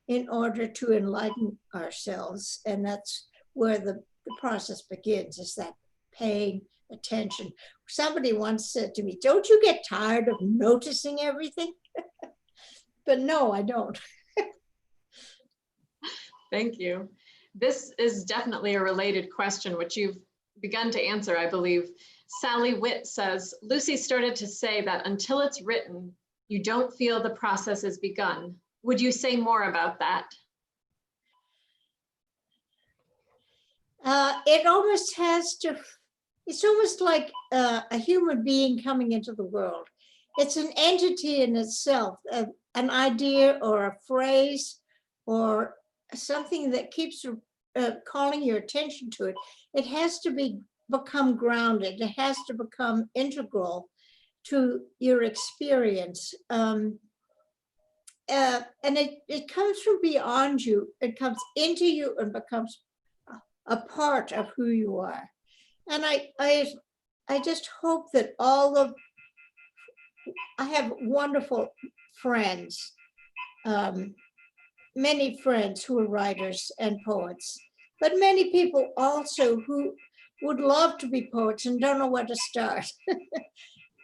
in order to enlighten ourselves. And that's where the process begins, is that paying attention. Somebody once said to me, don't you get tired of noticing everything? But no, I don't. Thank you. This is definitely a related question, which you've begun to answer, I believe. Sally Witt says, Lucy started to say that until it's written, you don't feel the process is begun. Would you say more about that? It almost has to, it's almost like a human being coming into the world. It's an entity in itself, an idea or a phrase or something that keeps calling your attention to it. It has to become grounded. It has to become integral to your experience. And it comes from beyond you. It comes into you and becomes a part of who you are. And I just hope that I have wonderful friends, many friends who are writers and poets, but many people also who would love to be poets and don't know where to start.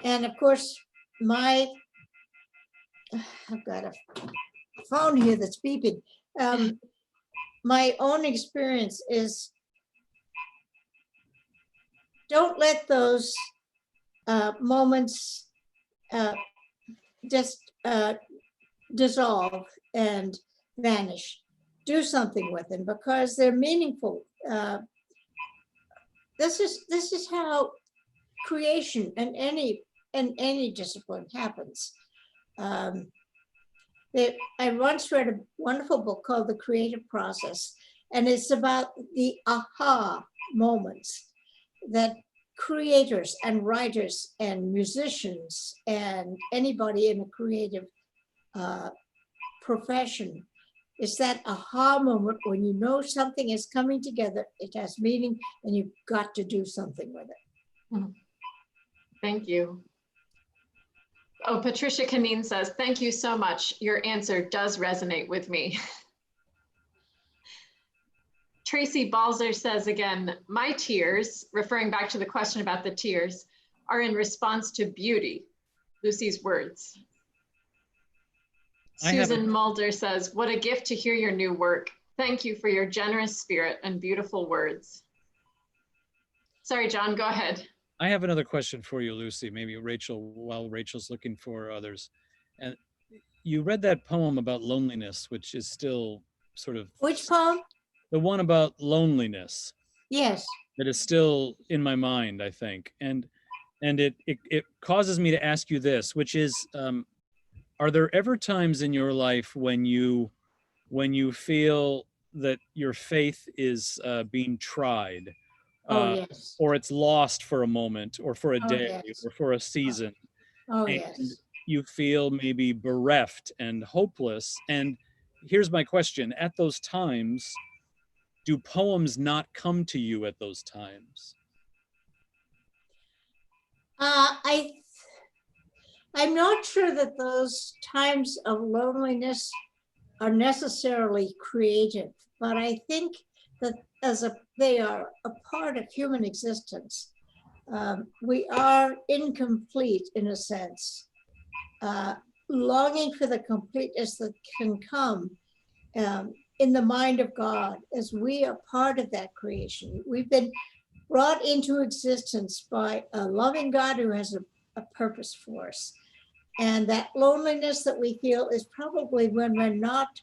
And of course, I've got a phone here that's beeping. My own experience is, don't let those moments just dissolve and vanish. Do something with them because they're meaningful. This is how creation in any discipline happens. I once read a wonderful book called The Creative Process, and it's about the aha moments that creators and writers and musicians and anybody in a creative profession, is that aha moment when you know something is coming together, it has meaning, and you've got to do something with it. Thank you. Oh, Patricia Canine says, thank you so much. Your answer does resonate with me. Tracy Balzer says again, my tears, referring back to the question about the tears, are in response to beauty, Lucy's words. Susan Mulder says, what a gift to hear your new work. Thank you for your generous spirit and beautiful words. Sorry, John, go ahead. I have another question for you, Lucy, maybe Rachel, while Rachel's looking for others. And you read that poem about loneliness, which is still sort of... Which poem? The one about loneliness. Yes. That is still in my mind, I think. And it causes me to ask you this, which is, are there ever times in your life when you feel that your faith is being tried? Yes. Or it's lost for a moment, or for a day, yes. or for a season. Oh, and yes. You feel maybe bereft and hopeless. And here's my question. At those times, do poems not come to you at those times? I'm not sure that those times of loneliness are necessarily creative, but I think that they are a part of human existence. We are incomplete in a sense, longing for the completeness that can come in the mind of God, as we are part of that creation. We've been brought into existence by a loving God who has a purpose for us. And that loneliness that we feel is probably when we're not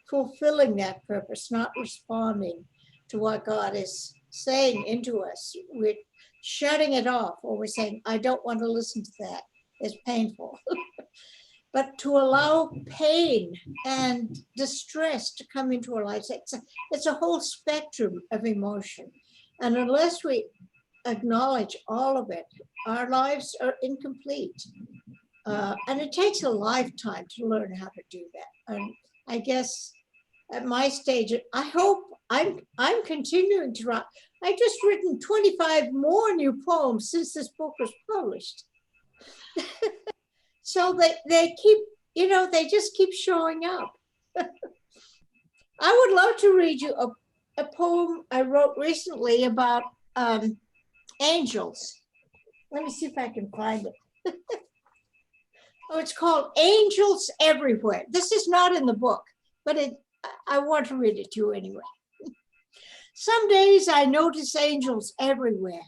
fulfilling that purpose, not responding to what God is saying into us. We're shutting it off, or we're saying, I don't want to listen to that. It's painful. But to allow pain and distress to come into our lives, it's a whole spectrum of emotion. And unless we acknowledge all of it, our lives are incomplete. And it takes a lifetime to learn how to do that. And I guess at my stage, I hope I'm continuing to write. I've just written 25 more new poems since this book was published. So they keep, they just keep showing up. I would love to read you a poem I wrote recently about angels. Let me see if I can find it. Oh, it's called Angels Everywhere. This is not in the book, but I want to read it to you anyway. Some days I notice angels everywhere,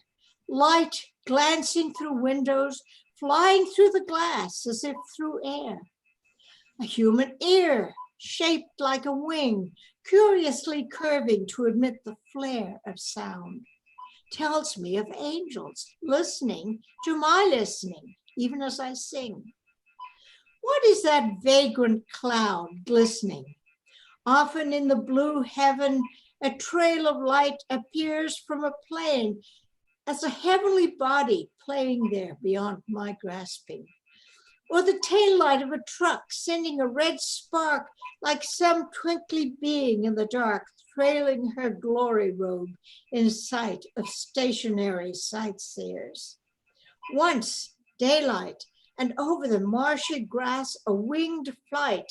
light glancing through windows, flying through the glass as if through air. A human ear, shaped like a wing, curiously curving to admit the flare of sound, tells me of angels listening to my listening, even as I sing. What is that vagrant cloud glistening? Often in the blue heaven, a trail of light appears from a plane as a heavenly body playing there beyond my grasping. Or the taillight of a truck sending a red spark like some twinkly being in the dark, trailing her glory robe in sight of stationary sightseers. Once daylight, and over the marshy grass a winged flight.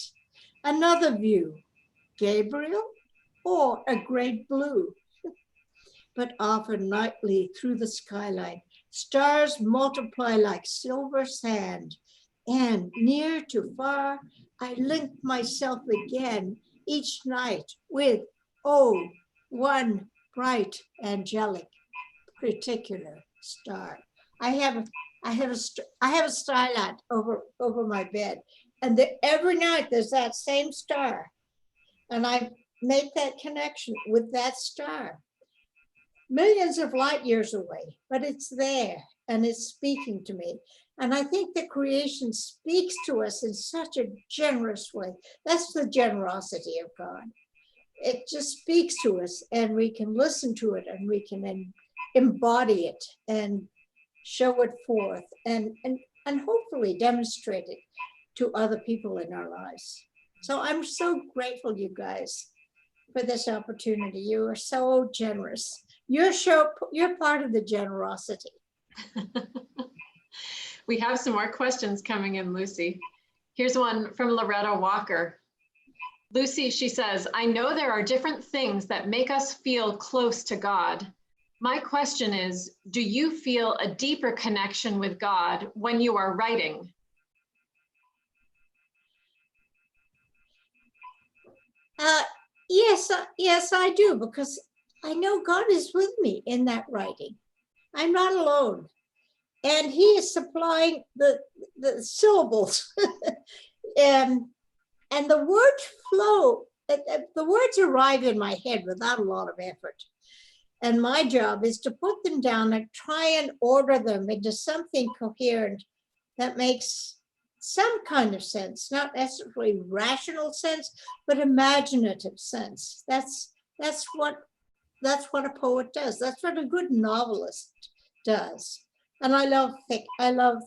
Another view, Gabriel or a great blue. But often nightly through the skylight, stars multiply like silver sand, and near to far, I link myself again each night with, oh, one bright angelic particular star. I have a starlight over my bed, and every night there's that same star, and I make that connection with that star. Millions of light years away, but it's there and it's speaking to me. And I think that creation speaks to us in such a generous way. That's the generosity of God. It just speaks to us, and we can listen to it, and we can embody it and show it forth, and hopefully demonstrate it to other people in our lives. So I'm so grateful, you guys, for this opportunity. You are so generous. You're part of the generosity. We have some more questions coming in, Lucy. Here's one from Loretta Walker. Lucy, she says, I know there are different things that make us feel close to God. My question is, do you feel a deeper connection with God when you are writing? Yes, I do, because I know God is with me in that writing. I'm not alone. And he is supplying the syllables. and the words flow, the words arrive in my head without a lot of effort. And my job is to put them down and try and order them into something coherent that makes some kind of sense, not necessarily rational sense, but imaginative sense. That's what a poet does. That's what a good novelist does. And I love I love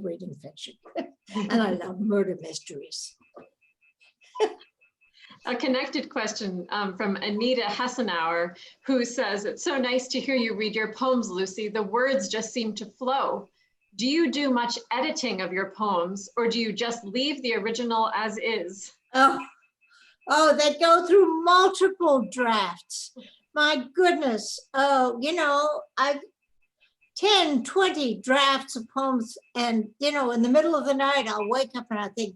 reading fiction, and I love murder mysteries. A connected question from Anita Hessenauer, who says, it's so nice to hear you read your poems, Lucy. The words just seem to flow. Do you do much editing of your poems, or do you just leave the original as is? Oh, they go through multiple drafts. My goodness. Oh, I've 10, 20 drafts of poems, and in the middle of the night, I'll wake up and I think,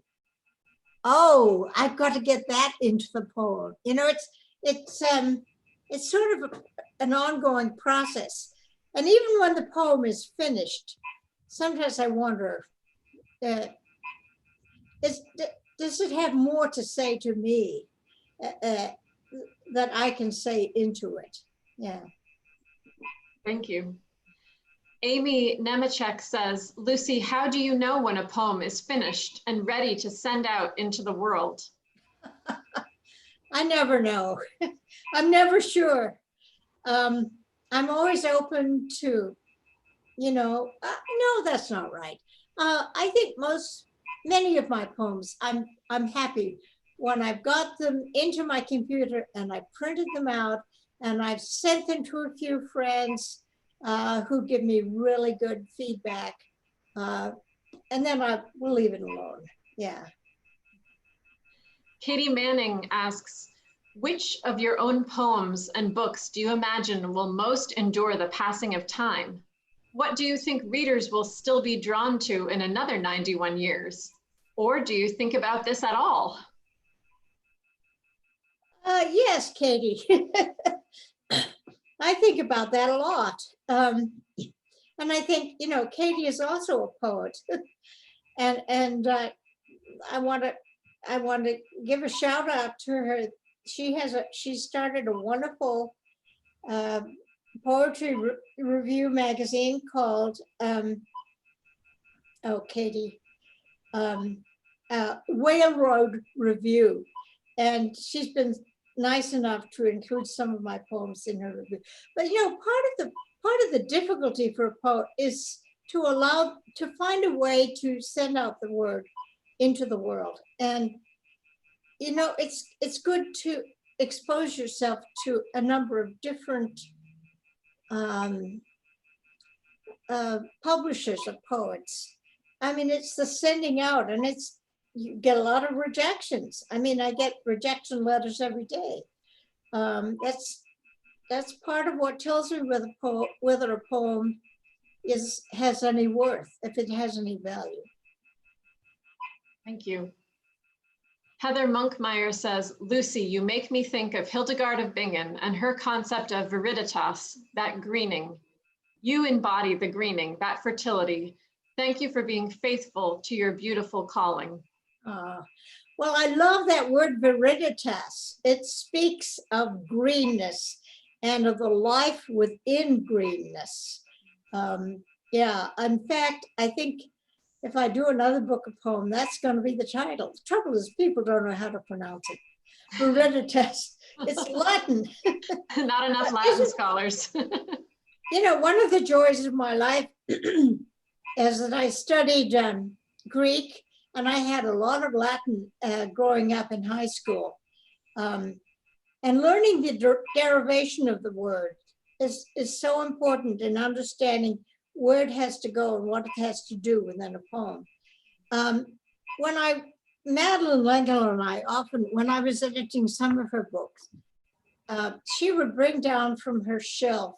oh, I've got to get that into the poem. It's sort of an ongoing process. And even when the poem is finished, sometimes I wonder, does it have more to say to me that I can say into it? Yeah. Thank you. Amy Nemechek says, Lucy, how do you know when a poem is finished and ready to send out into the world? I never know. I'm never sure. I'm always open to, no, that's not right. I think many of my poems, I'm happy when I've got them into my computer and I printed them out and I've sent them to a few friends who give me really good feedback. And then I will leave it alone. Yeah. Katie Manning asks, which of your own poems and books do you imagine will most endure the passing of time? What do you think readers will still be drawn to in another 91 years? Or do you think about this at all? Yes, Katie. I think about that a lot. And I think, you know, Katie is also a poet. and I want to give a shout out to her. She started a wonderful poetry review magazine called Katie, Whale Road Review, and she's been nice enough to include some of my poems in her review. But you know, part of the difficulty for a poet is to find a way to send out the word into the world. And you know, it's good to expose yourself to a number of different publishers of poets. I mean, it's the sending out, and you get a lot of rejections. I mean, I get rejection letters every day. That's part of what tells me whether a poem has any worth, if it has any value. Thank you. Heather Monkmeyer says, Lucy, you make me think of Hildegard of Bingen and her concept of viriditas, that greening. You embody the greening, that fertility. Thank you for being faithful to your beautiful calling. Well, I love that word viriditas. It speaks of greenness and of the life within greenness. Yeah, in fact, I think if I do another book of poem, that's going to be the title. The trouble is people don't know how to pronounce it. Viriditas, it's Latin. Not enough Latin scholars. You know, one of the joys of my life is that I studied Greek, and I had a lot of Latin growing up in high school. And learning the derivation of the word is so important in understanding where it has to go and what it has to do within a poem. Madeline Langel and I often, when I was editing some of her books, she would bring down from her shelf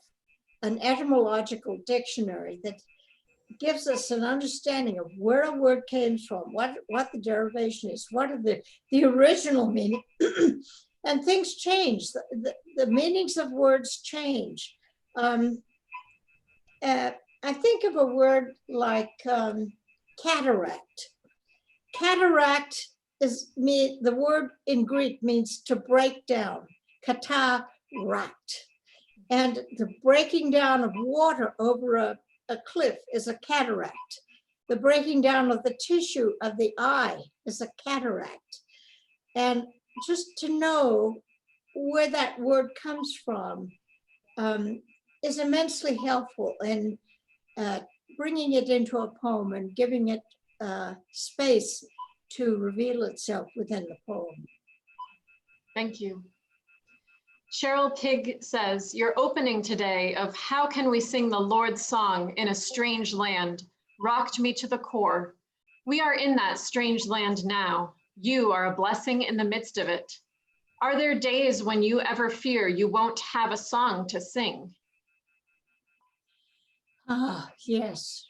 an etymological dictionary that gives us an understanding of where a word came from, what the derivation is, what are the original meaning. And things change, the meanings of words change. I think of a word like cataract. Cataract the word in Greek means to break down, cataract. And the breaking down of water over a cliff is a cataract. The breaking down of the tissue of the eye is a cataract. And just to know where that word comes from is immensely helpful in bringing it into a poem and giving it space to reveal itself within the poem. Thank you. Cheryl Pig says, your opening today of how can we sing the Lord's song in a strange land rocked me to the core. We are in that strange land now. You are a blessing in the midst of it. Are there days when you ever fear you won't have a song to sing? Yes.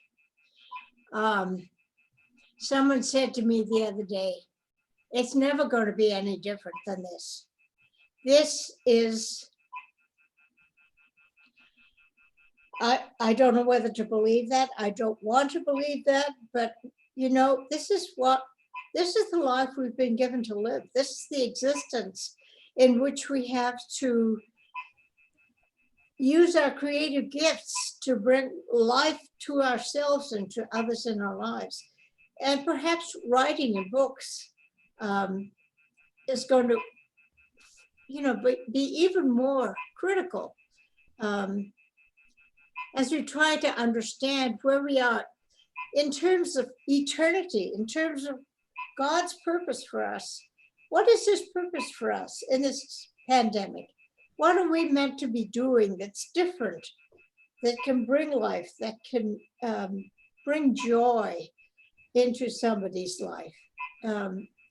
Someone said to me the other day, it's never going to be any different than this. This is, I don't know whether to believe that. I don't want to believe that, but you know, this is the life we've been given to live. This is the existence in which we have to use our creative gifts to bring life to ourselves and to others in our lives. And perhaps writing in books is going to, you know, be even more critical as we try to understand where we are in terms of eternity, in terms of God's purpose for us. What is his purpose for us in this pandemic? What are we meant to be doing that's different, that can bring life, that can bring joy into somebody's life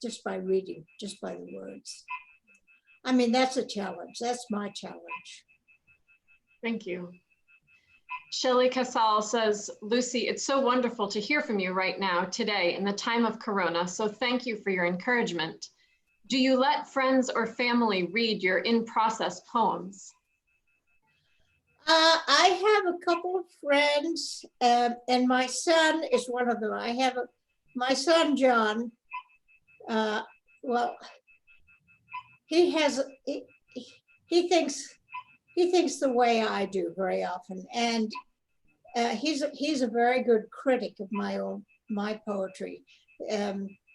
just by reading, just by the words? I mean, that's a challenge. That's my challenge. Thank you. Shelley Casal says, Lucy, it's so wonderful to hear from you right now, today, in the time of Corona. So thank you for your encouragement. Do you let friends or family read your in-process poems? I have a couple of friends, and my son is one of them. My son, John, well, he thinks the way I do very often. And he's a very good critic of my poetry.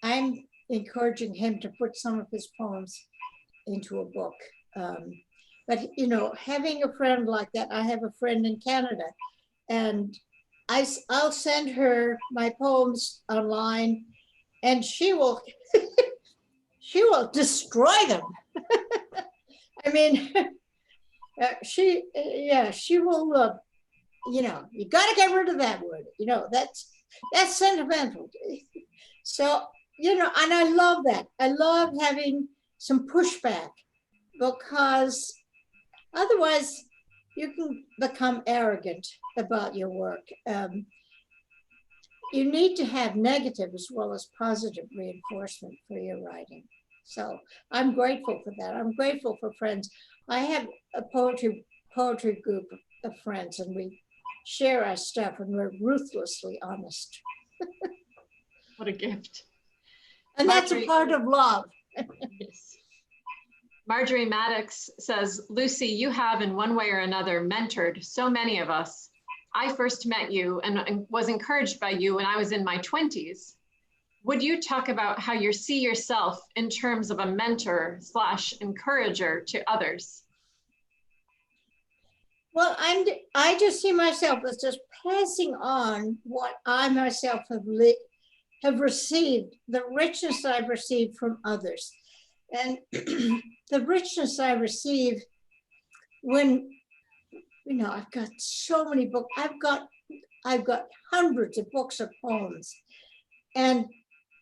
I'm encouraging him to put some of his poems into a book. But you know, having a friend like that, I have a friend in Canada, and I'll send her my poems online, and she will she will destroy them. I mean, she will. You know, you got to get rid of that word. You know, that's sentimental. So, you know, and I love that. I love having some pushback, because otherwise you can become arrogant about your work. You need to have negative as well as positive reinforcement for your writing. So I'm grateful for that. I'm grateful for friends. I have a poetry group of friends, and we share our stuff, and we're ruthlessly honest. What a gift. And that's a part of love. Yes. Marjorie Maddox says, Lucy, you have in one way or another mentored so many of us. I first met you and was encouraged by you when I was in my 20s. Would you talk about how you see yourself in terms of a mentor / encourager to others? Well, I just see myself as just passing on what I myself have received, the richness I've received from others. And the richness I receive when, you know, I've got so many books. I've got hundreds of books of poems. And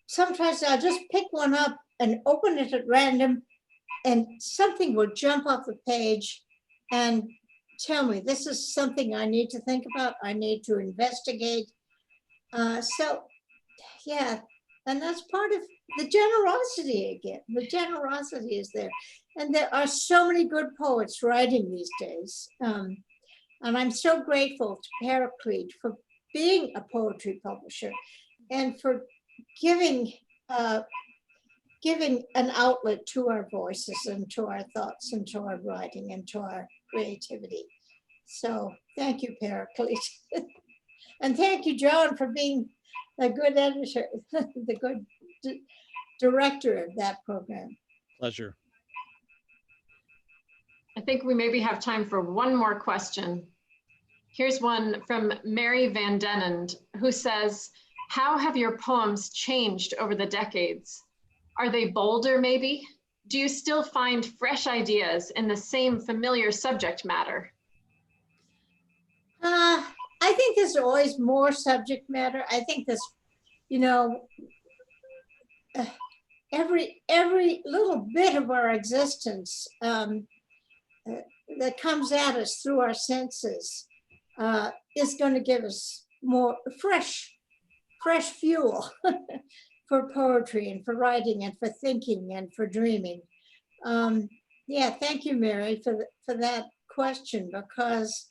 sometimes I'll just pick one up and open it at random, and something will jump off the page and tell me, this is something I need to think about, I need to investigate. So, yeah, and that's part of the generosity again. The generosity is there. And there are so many good poets writing these days. And I'm so grateful to Paraclete for being a poetry publisher and for giving an outlet to our voices and to our thoughts and to our writing and to our creativity. So thank you, Paraclete. And thank you, John, for being a good editor, the good director of that program. Pleasure. I think we maybe have time for one more question. Here's one from Mary Van Denend, who says, how have your poems changed over the decades? Are they bolder, maybe? Do you still find fresh ideas in the same familiar subject matter? I think there's always more subject matter. I think this, you know, every little bit of our existence that comes at us through our senses is going to give us more fresh fuel for poetry and for writing and for thinking and for dreaming. Yeah, thank you, Mary, for that question, because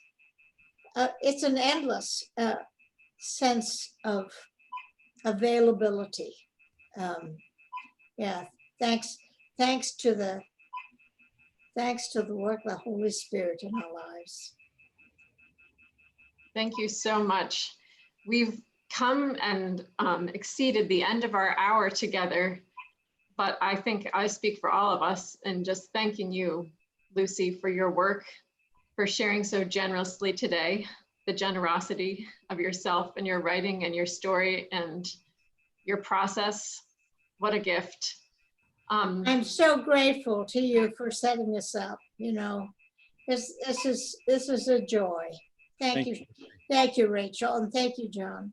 it's an endless sense of availability. Yeah, thanks to the work of the Holy Spirit in our lives. Thank you so much. We've come and exceeded the end of our hour together, but I think I speak for all of us in just thanking you, Lucy, for your work, for sharing so generously today, the generosity of yourself and your writing and your story and your process. What a gift. I'm so grateful to you for setting this up. You know, this is a joy. Thank you. Thank you, Rachel, and thank you, John.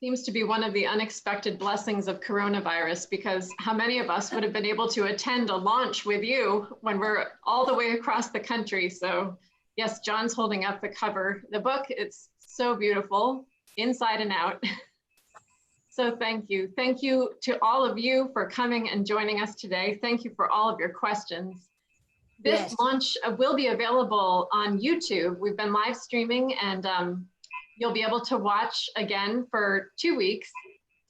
Seems to be one of the unexpected blessings of coronavirus, because how many of us would have been able to attend a launch with you when we're all the way across the country? So yes, John's holding up the cover. The book, it's so beautiful, inside and out. So thank you. Thank you to all of you for coming and joining us today. Thank you for all of your questions. This Yes. launch will be available on YouTube. We've been live streaming, and you'll be able to watch again for 2 weeks.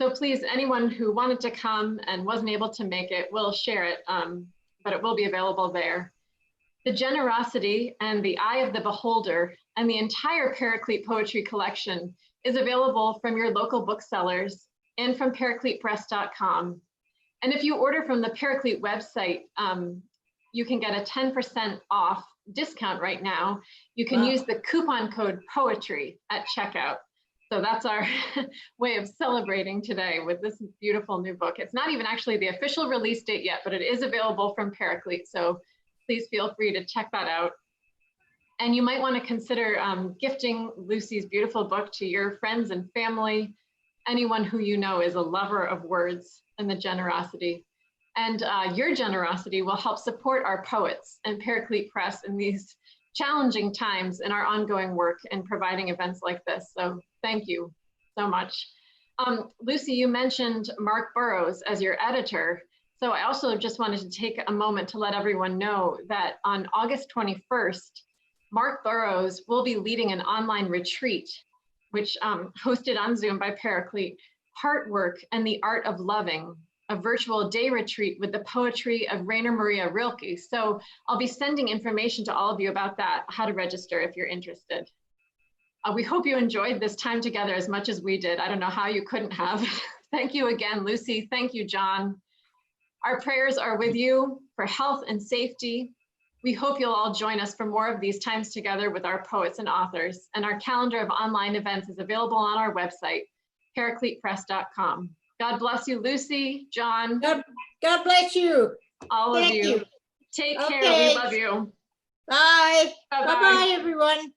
So please, anyone who wanted to come and wasn't able to make it, we'll share it, but it will be available there. The Generosity and the Eye of the Beholder and the entire Paraclete poetry collection is available from your local booksellers and from paracletepress.com. And if you order from the Paraclete website, you can get a 10% off discount right now. You can use the coupon code POETRY at checkout. So that's our way of celebrating today with this beautiful new book. It's not even actually the official release date yet, but it is available from Paraclete. So please feel free to check that out. And you might want to consider gifting Luci's beautiful book to your friends and family, anyone who you know is a lover of words and the generosity. And your generosity will help support our poets and Paraclete Press in these challenging times in our ongoing work and providing events like this. So thank you so much. Luci, you mentioned Mark Burrows as your editor. So I also just wanted to take a moment to let everyone know that on August 21st, Mark Burrows will be leading an online retreat, which hosted on Zoom by Paraclete, Heart Work and the Art of Loving, a virtual day retreat with the poetry of Rainer Maria Rilke. So I'll be sending information to all of you about that, how to register if you're interested. We hope you enjoyed this time together as much as we did. I don't know how you couldn't have. Thank you again, Luci. Thank you, John. Our prayers are with you for health and safety. We hope you'll all join us for more of these times together with our poets and authors. And our calendar of online events is available on our website, paracletepress.com. God bless you, Luci, John. God bless you. All of Thank you. you. Take care. Okay. We love you. Bye. Bye-bye. Bye-bye, everyone.